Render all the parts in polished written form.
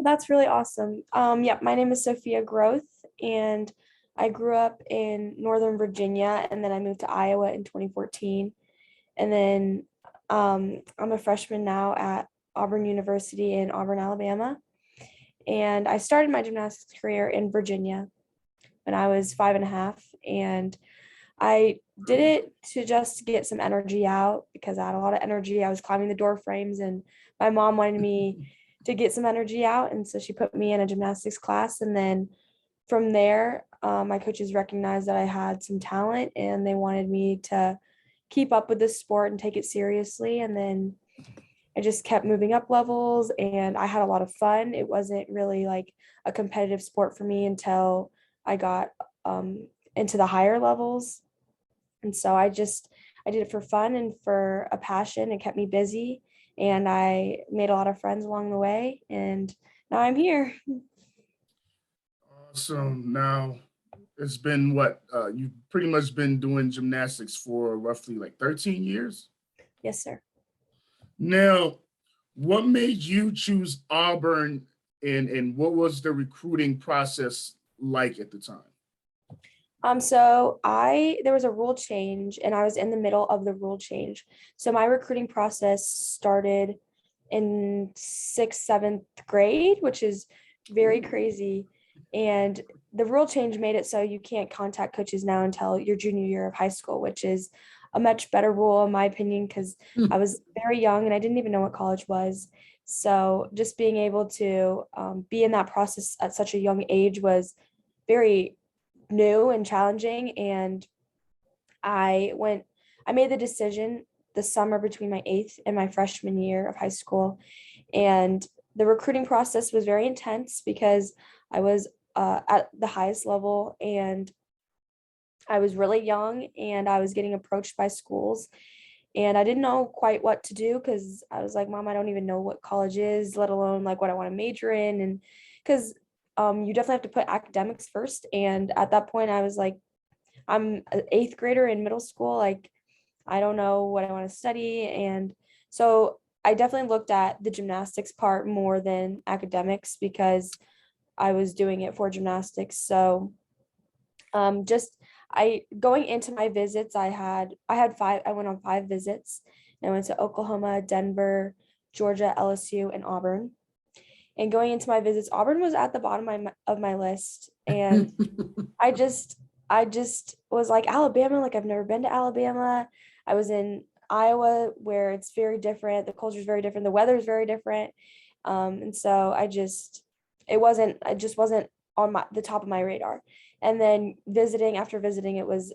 That's really awesome. Yeah, my name is Sophia Groth, and I grew up in Northern Virginia, and then I moved to Iowa in 2014. And then I'm a freshman now at Auburn University in Auburn, Alabama. And I started my gymnastics career in Virginia when I was 5 and a half. And I did it to just get some energy out because I had a lot of energy. I was climbing the door frames, and my mom wanted me to get some energy out. And so she put me in a gymnastics class. And then from there, my coaches recognized that I had some talent and they wanted me to keep up with this sport and take it seriously. And then I just kept moving up levels and I had a lot of fun. It wasn't really like a competitive sport for me until I got into the higher levels. And so I did it for fun and for a passion. It kept me busy and I made a lot of friends along the way. And now I'm here. Awesome. Now, it's been what? You've pretty much been doing gymnastics for roughly like 13 years. Yes, sir. Now, what made you choose Auburn and what was the recruiting process like at the time? So there was a rule change and I was in the middle of the rule change. So my recruiting process started in sixth, seventh grade, which is very crazy. And the rule change made it so you can't contact coaches now until your junior year of high school, which is a much better rule in my opinion, because I was very young and I didn't even know what college was. So just being able to be in that process at such a young age was very new and challenging. And I went, I made the decision the summer between my eighth and my freshman year of high school. And the recruiting process was very intense because I was at the highest level and I was really young and I was getting approached by schools and I didn't know quite what to do because I was like, Mom, I don't even know what college is, let alone like what I want to major in. And because you definitely have to put academics first. And at that point, I was like, I'm an eighth grader in middle school. Like, I don't know what I want to study. And so I definitely looked at the gymnastics part more than academics because I was doing it for gymnastics. So just I going into my visits, I had five, I went on 5 visits. I went to Oklahoma, Denver, Georgia, LSU, and Auburn. And going into my visits, Auburn was at the bottom of my list. And I just was like, Alabama, like I've never been to Alabama. I was in Iowa where it's very different. The culture is very different. The weather is very different. And so it just wasn't on the top of my radar. And then after visiting, it was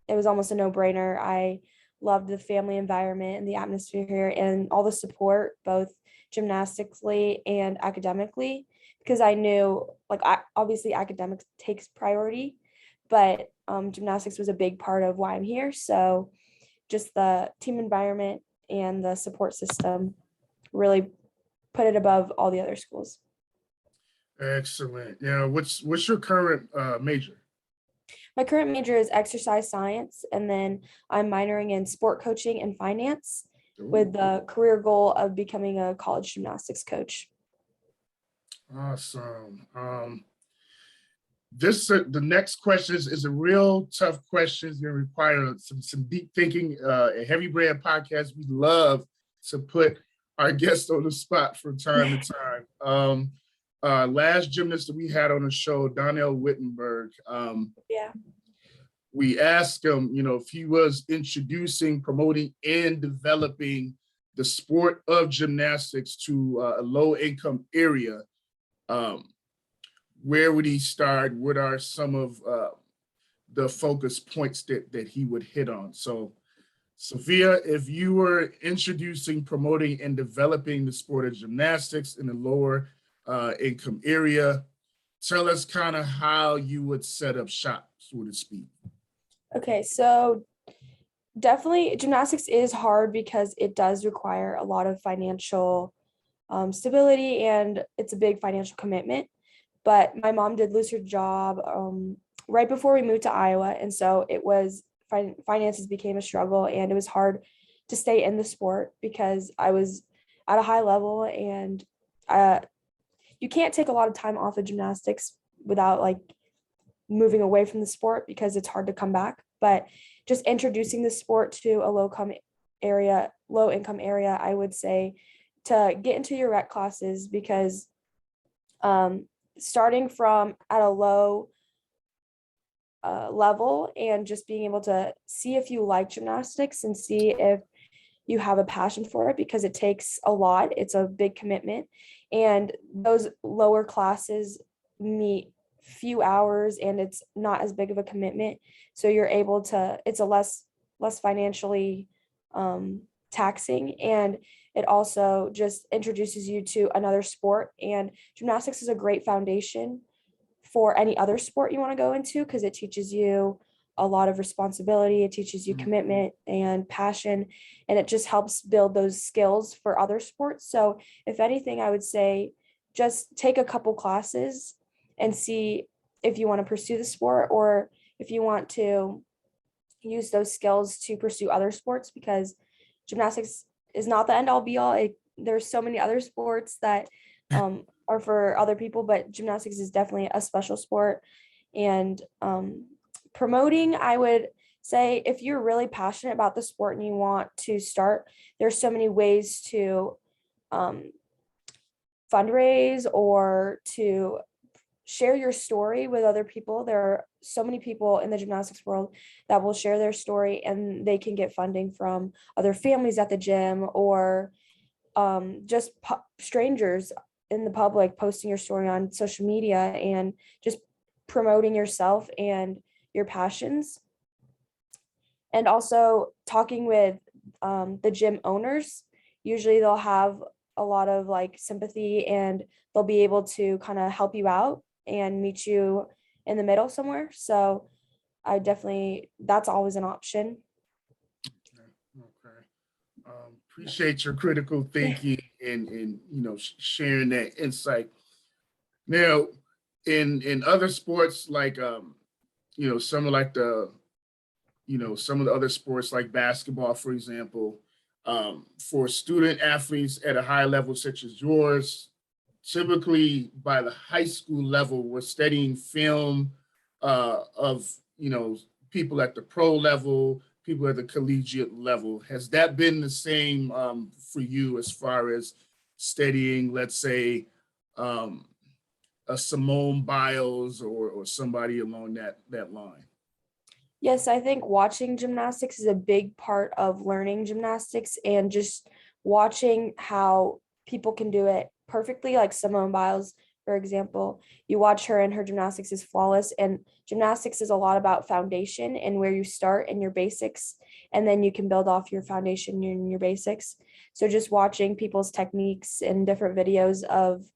almost a no-brainer. I loved the family environment and the atmosphere here and all the support, both gymnastically and academically, because I knew obviously academics takes priority, but gymnastics was a big part of why I'm here. So just the team environment and the support system really put it above all the other schools. Excellent. Yeah, what's your current major? My current major is exercise science, and then I'm minoring in sport coaching and finance with the career goal of becoming a college gymnastics coach. Awesome. The next question is a real tough question. It's going to require some deep thinking. A Heavy Bread podcast, we love to put our guests on the spot from time to time. Last gymnast that we had on the show, Donnell Wittenberg. We asked him, if he was introducing, promoting, and developing the sport of gymnastics to a low-income area, where would he start? What are some of the focus points that he would hit on? So, Sophia, if you were introducing, promoting, and developing the sport of gymnastics in a lower income area, tell us kind of how you would set up shop, so to speak. Okay, so definitely gymnastics is hard because it does require a lot of financial stability and it's a big financial commitment. But my mom did lose her job right before we moved to Iowa. And so it was finances became a struggle and it was hard to stay in the sport because I was at a high level and you can't take a lot of time off of gymnastics without like moving away from the sport because it's hard to come back. But just introducing the sport to a low income area, I would say to get into your rec classes because starting from at a low level and just being able to see if you like gymnastics and see if you have a passion for it because it takes a lot. It's a big commitment. And those lower classes meet few hours and it's not as big of a commitment. So you're able to, it's a less financially taxing, and it also just introduces you to another sport. And gymnastics is a great foundation for any other sport you want to go into because it teaches you a lot of responsibility, it teaches you commitment and passion, and it just helps build those skills for other sports. So if anything, I would say just take a couple classes and see if you want to pursue the sport or if you want to use those skills to pursue other sports, because gymnastics is not the end all be all. There's so many other sports that are for other people, but gymnastics is definitely a special sport. And promoting, I would say if you're really passionate about the sport and you want to start, there's so many ways to fundraise or to share your story with other people. There are so many people in the gymnastics world that will share their story and they can get funding from other families at the gym or just strangers in the public posting your story on social media and just promoting yourself and your passions. And also talking with the gym owners. Usually they'll have a lot of like sympathy and they'll be able to kind of help you out and meet you in the middle somewhere. So I definitely, that's always an option. Okay. Appreciate your critical thinking and sharing that insight. Now, in other sports like some of like some of the other sports like basketball, for example, for student athletes at a high level such as yours, typically by the high school level, we're studying film of people at the pro level, people at the collegiate level. Has that been the same for you as far as studying, let's say, a Simone Biles or somebody along that line? Yes, I think watching gymnastics is a big part of learning gymnastics and just watching how people can do it perfectly, like Simone Biles, for example. You watch her and her gymnastics is flawless. And gymnastics is a lot about foundation and where you start and your basics, and then you can build off your foundation and your basics. So just watching people's techniques and different videos of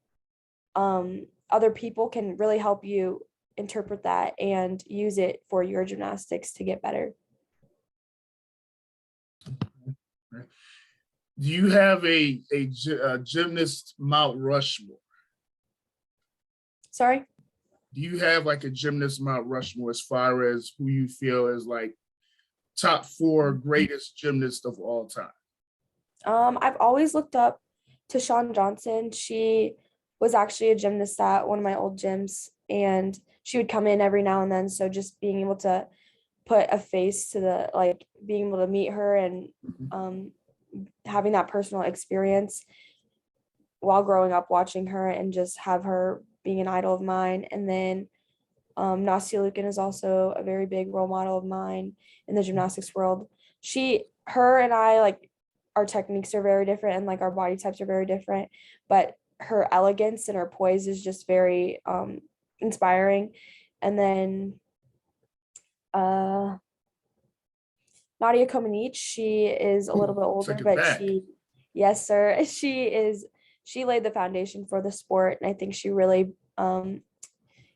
other people can really help you interpret that and use it for your gymnastics to get better. Do you have a gymnast Mount Rushmore? Sorry? Do you have like a gymnast Mount Rushmore as far as who you feel is like top 4 greatest gymnasts of all time? I've always looked up to Shawn Johnson. She was actually a gymnast at one of my old gyms, and she would come in every now and then. So just being able to put a face to the, like being able to meet her and having that personal experience while growing up watching her and just have her being an idol of mine. And then Nastia Lukin is also a very big role model of mine in the gymnastics world. Her and I, like, our techniques are very different and like our body types are very different, but her elegance and her poise is just very inspiring. And then Nadia Comaneci, she is a little bit older, but yes, sir, she laid the foundation for the sport. And I think she really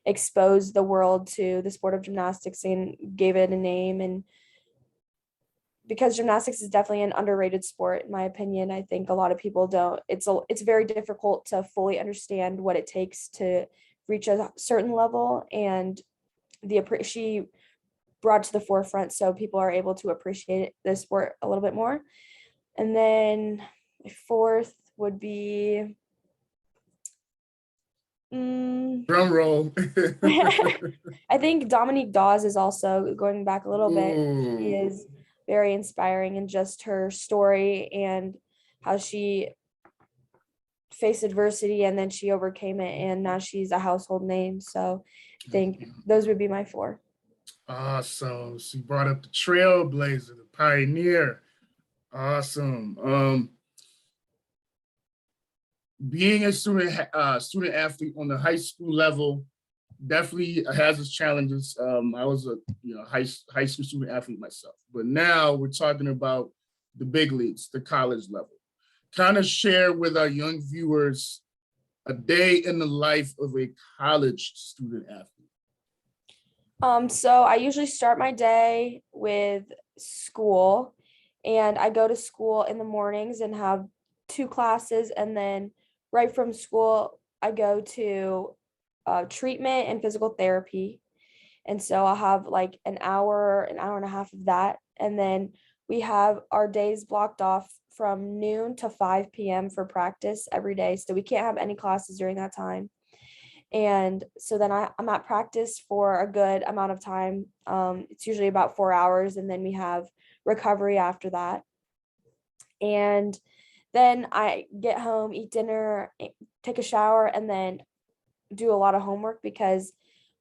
exposed the world to the sport of gymnastics and gave it a name. And because gymnastics is definitely an underrated sport, in my opinion, I think a lot of people don't. It's very difficult to fully understand what it takes to reach a certain level, and she brought to the forefront so people are able to appreciate the sport a little bit more. And then 4th would be Drum roll. I think Dominique Dawes is also going back a little bit. She Ooh. is very inspiring in just her story and how she faced adversity and then she overcame it and now she's a household name. So I think those would be my four. Awesome. She brought up the trailblazer, the pioneer. Awesome. Being a student athlete on the high school level definitely has its challenges. I was a high school student athlete myself, but now we're talking about the big leagues, the college level. Kind of share with our young viewers a day in the life of a college student athlete. So I usually start my day with school, and I go to school in the mornings and have two classes, and then right from school I go to treatment and physical therapy. And so I'll have like an hour and a half of that. And then we have our days blocked off from noon to 5 p.m. for practice every day. So we can't have any classes during that time. And so then I'm at practice for a good amount of time. It's usually about 4 hours. And then we have recovery after that. And then I get home, eat dinner, take a shower, and then do a lot of homework because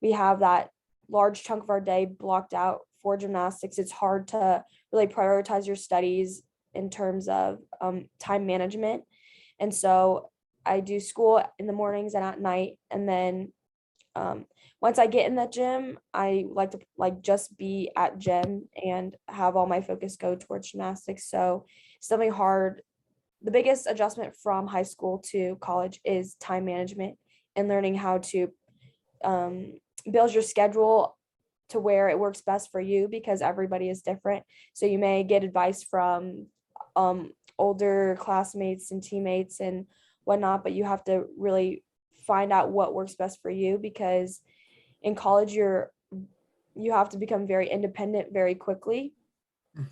we have that large chunk of our day blocked out for gymnastics. It's hard to really prioritize your studies in terms of time management. And so I do school in the mornings and at night. And then once I get in the gym, I like to just be at gym and have all my focus go towards gymnastics. So it's definitely hard. The biggest adjustment from high school to college is time management and learning how to build your schedule to where it works best for you because everybody is different. So you may get advice from older classmates and teammates and whatnot, but you have to really find out what works best for you because in college you have to become very independent very quickly.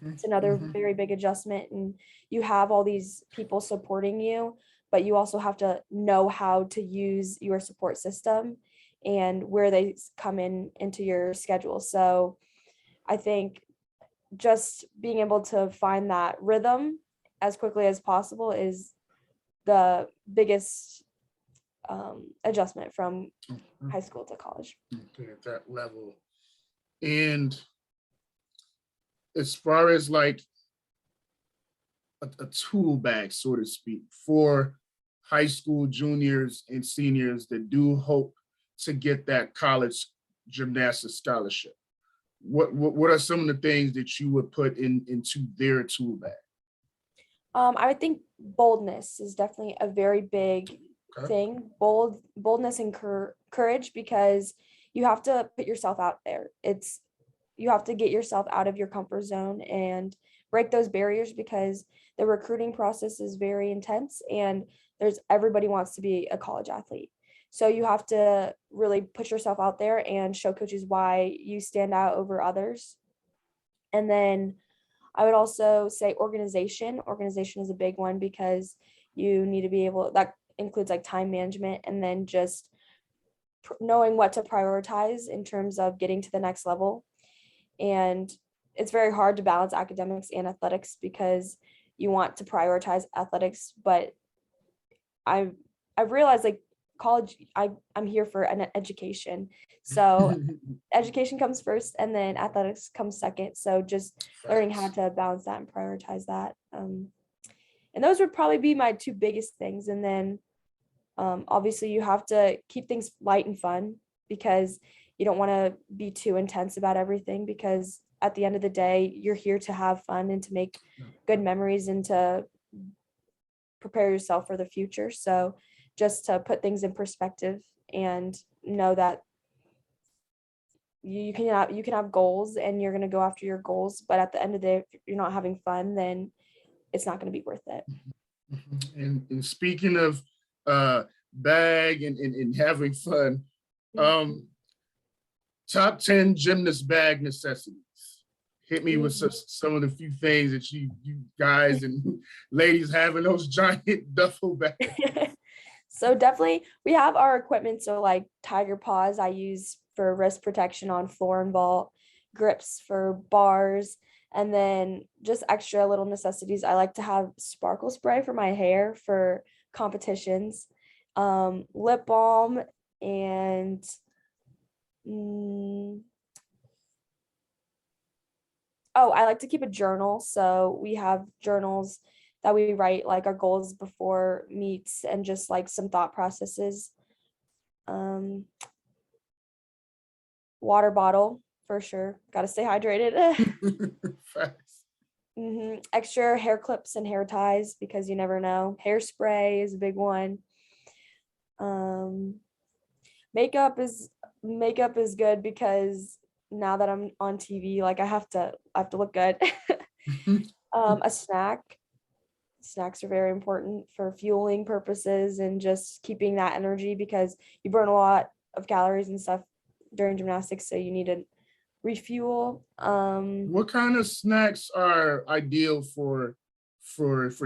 It's another very big adjustment, and you have all these people supporting you, but you also have to know how to use your support system and where they come into your schedule. So I think just being able to find that rhythm as quickly as possible is the biggest adjustment from high school to college. Okay, at that level. And as far as like a tool bag, so to speak, for high school juniors and seniors that do hope to get that college gymnastics scholarship, what are some of the things that you would put into their tool bag? I would think boldness is definitely a very big thing. Boldness and courage, because you have to put yourself out there. You have to get yourself out of your comfort zone and break those barriers because the recruiting process is very intense and everybody wants to be a college athlete. So you have to really put yourself out there and show coaches why you stand out over others. And then I would also say organization. Organization is a big one because you need to be able, that includes like time management and then just knowing what to prioritize in terms of getting to the next level. And it's very hard to balance academics and athletics because you want to prioritize athletics, but I've realized like college, I'm here for an education. So education comes first and then athletics comes second. So just learning how to balance that and prioritize that. And those would probably be my two biggest things. And then obviously you have to keep things light and fun because you don't want to be too intense about everything because at the end of the day, you're here to have fun and to make good memories and to prepare yourself for the future. So just to put things in perspective and know that you can have goals and you're going to go after your goals, but at the end of the day, if you're not having fun, then it's not going to be worth it. And speaking of bag and having fun, top 10 gymnast bag necessities. Hit me with some of the few things that you guys and ladies have in those giant duffel bags. So definitely we have our equipment. So like tiger paws I use for wrist protection on floor and vault, grips for bars, and then just extra little necessities. I like to have sparkle spray for my hair for competitions, lip balm, and mm, oh, I like to keep a journal. So we have journals that we write like our goals before meets and just like some thought processes. Um, Water bottle for sure. Got to stay hydrated. Facts. Extra hair clips and hair ties because you never know. Hairspray is a big one. Um, makeup is makeup is good because now that I'm on TV, like I have to look good. A snack. Snacks are very important for fueling purposes and just keeping that energy because you burn a lot of calories and stuff during gymnastics, so you need to refuel. What kind of snacks are ideal for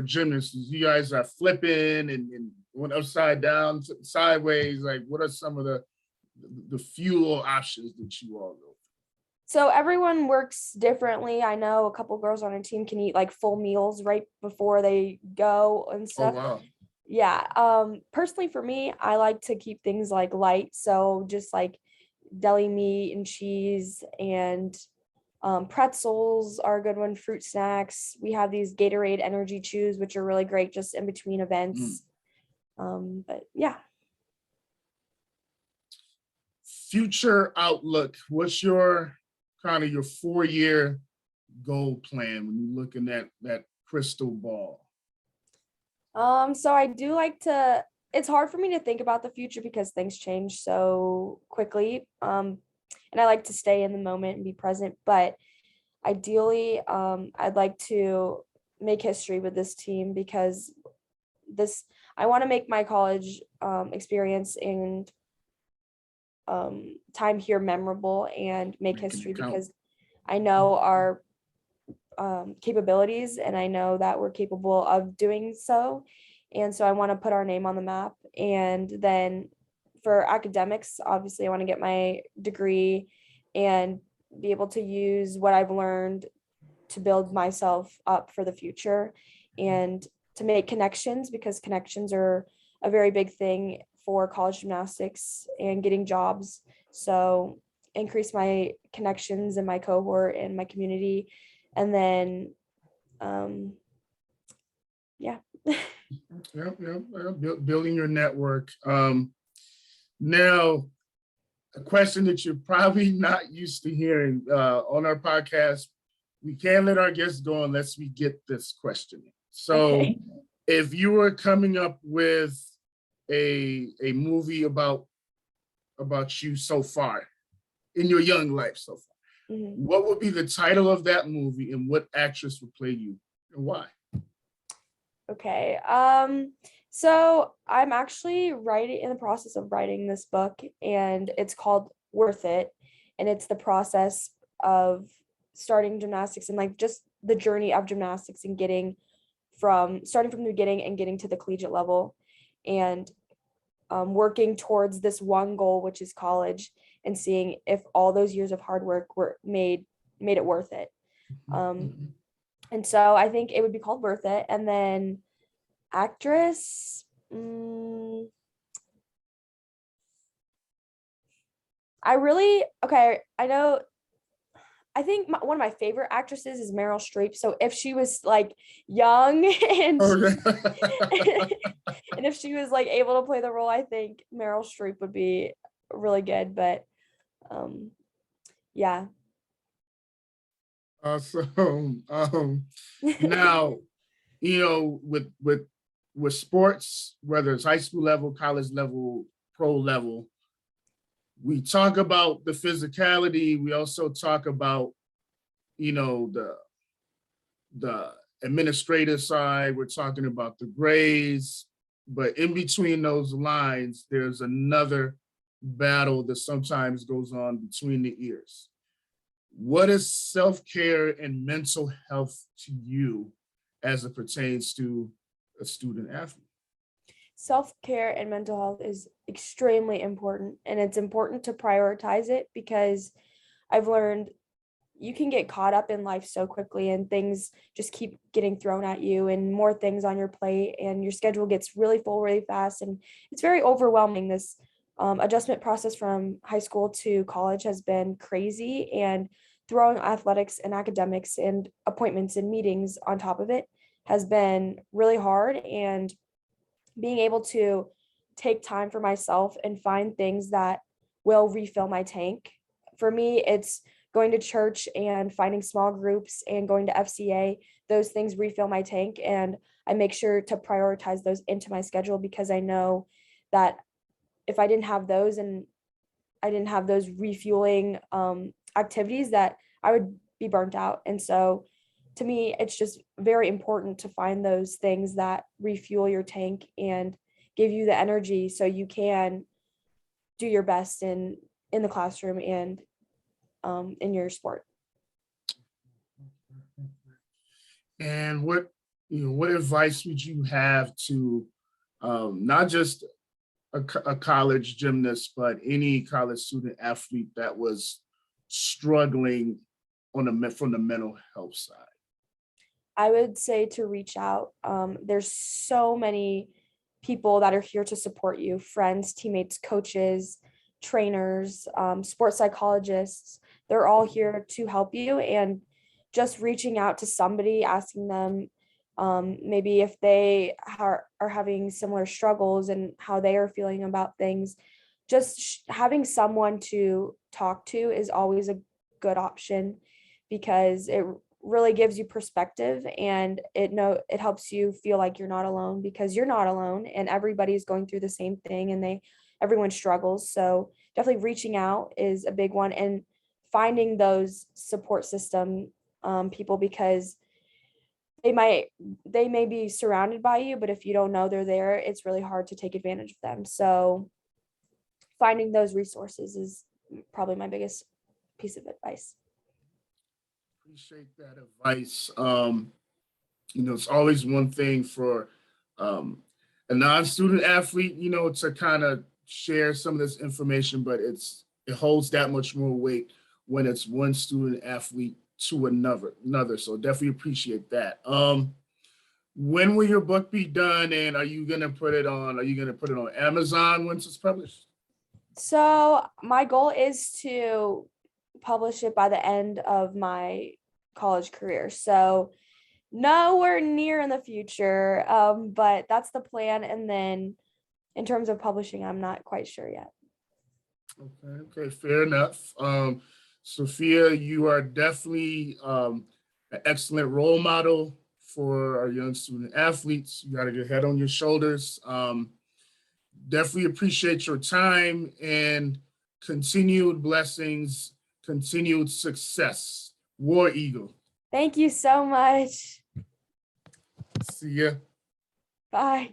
gymnasts? You guys are flipping and went upside down, sideways. Like, what are some of the fuel options that you all go? So everyone works differently. I know a couple girls on a team can eat like full meals right before they go and Oh stuff. wow. Yeah. Personally for me, I like to keep things like light. So just like deli meat and cheese and pretzels are a good one, fruit snacks. We have these Gatorade energy chews, which are really great just in between Mm. events. But yeah. Future outlook. What's your kind of your 4-year goal plan when you're looking at that crystal ball? So I do like to, it's hard for me to think about the future because things change so quickly. And I like to stay in the moment and be present, but ideally, I'd like to make history with this team because this, I want to make my college experience and time here memorable and make Making history it count. because I know our capabilities and I know that we're capable of doing so. And so I want to put our name on the map. And then for academics, obviously, I want to get my degree and be able to use what I've learned to build myself up for the future and to make connections because connections are a very big thing for college gymnastics and getting jobs. So increase my connections in my cohort and my community. And then, yeah. Building your network. Now, a question that you're probably not used to hearing on our podcast. We can't let our guests go unless we get this question. So, Okay. if you were coming up with a movie about you so far in your young life so far, what would be the title of that movie and what actress would play you and why? Okay. So I'm actually writing in the process of writing this book and it's called Worth It. And it's the process of starting gymnastics and like just the journey of gymnastics and starting from the beginning and getting to the collegiate level and working towards this one goal, which is college, and seeing if all those years of hard work were made it worth it. And so I think it would be called Worth It. And then actress, I know, I think one of my favorite actresses is Meryl Streep. So if she was like young and Okay. and if she was like able to play the role, I think Meryl Streep would be really good. But yeah. Awesome. Now, with sports, whether it's high school level, college level, pro level, we talk about the physicality. We also talk about, the administrative side. We're talking about the grades, but in between those lines, there's another battle that sometimes goes on between the ears. What is self-care and mental health to you as it pertains to a student athlete? Self-care and mental health is extremely important, and it's important to prioritize it because I've learned you can get caught up in life so quickly and things just keep getting thrown at you and more things on your plate and your schedule gets really full really fast and it's very overwhelming. This adjustment process from high school to college has been crazy, and throwing athletics and academics and appointments and meetings on top of it has been really hard. And being able to take time for myself and find things that will refill my tank. For me, it's going to church and finding small groups and going to FCA. Those things refill my tank, and I make sure to prioritize those into my schedule because I know that if I didn't have those and I didn't have those refueling activities, that I would be burnt out. And so to me, it's just very important to find those things that refuel your tank and give you the energy so you can do your best in the classroom and in your sport. And what advice would you have to not just a college gymnast, but any college student athlete that was struggling from the mental health side? I would say to reach out. There's so many people that are here to support you: friends, teammates, coaches, trainers, sports psychologists. They're all here to help you. And just reaching out to somebody, asking them maybe if they are having similar struggles and how they are feeling about things. Just having someone to talk to is always a good option because it really gives you perspective, and it helps you feel like you're not alone, because you're not alone and everybody's going through the same thing and everyone struggles. So definitely reaching out is a big one, and finding those support system people, because they may be surrounded by you, but if you don't know they're there, it's really hard to take advantage of them. So finding those resources is probably my biggest piece of advice. Appreciate that advice. It's always one thing for a non-student athlete, to kind of share some of this information, but it holds that much more weight when it's one student athlete to another. So definitely appreciate that. When will your book be done, and are you gonna put it on Amazon once it's published? So my goal is to publish it by the end of my college career. So nowhere near in the future, but that's the plan. And then in terms of publishing, I'm not quite sure yet. Okay, fair enough. Sophia, you are definitely an excellent role model for our young student athletes. You got a good head on your shoulders. Definitely appreciate your time, and continued blessings, continued success. War Eagle. Thank you so much. See ya. Bye.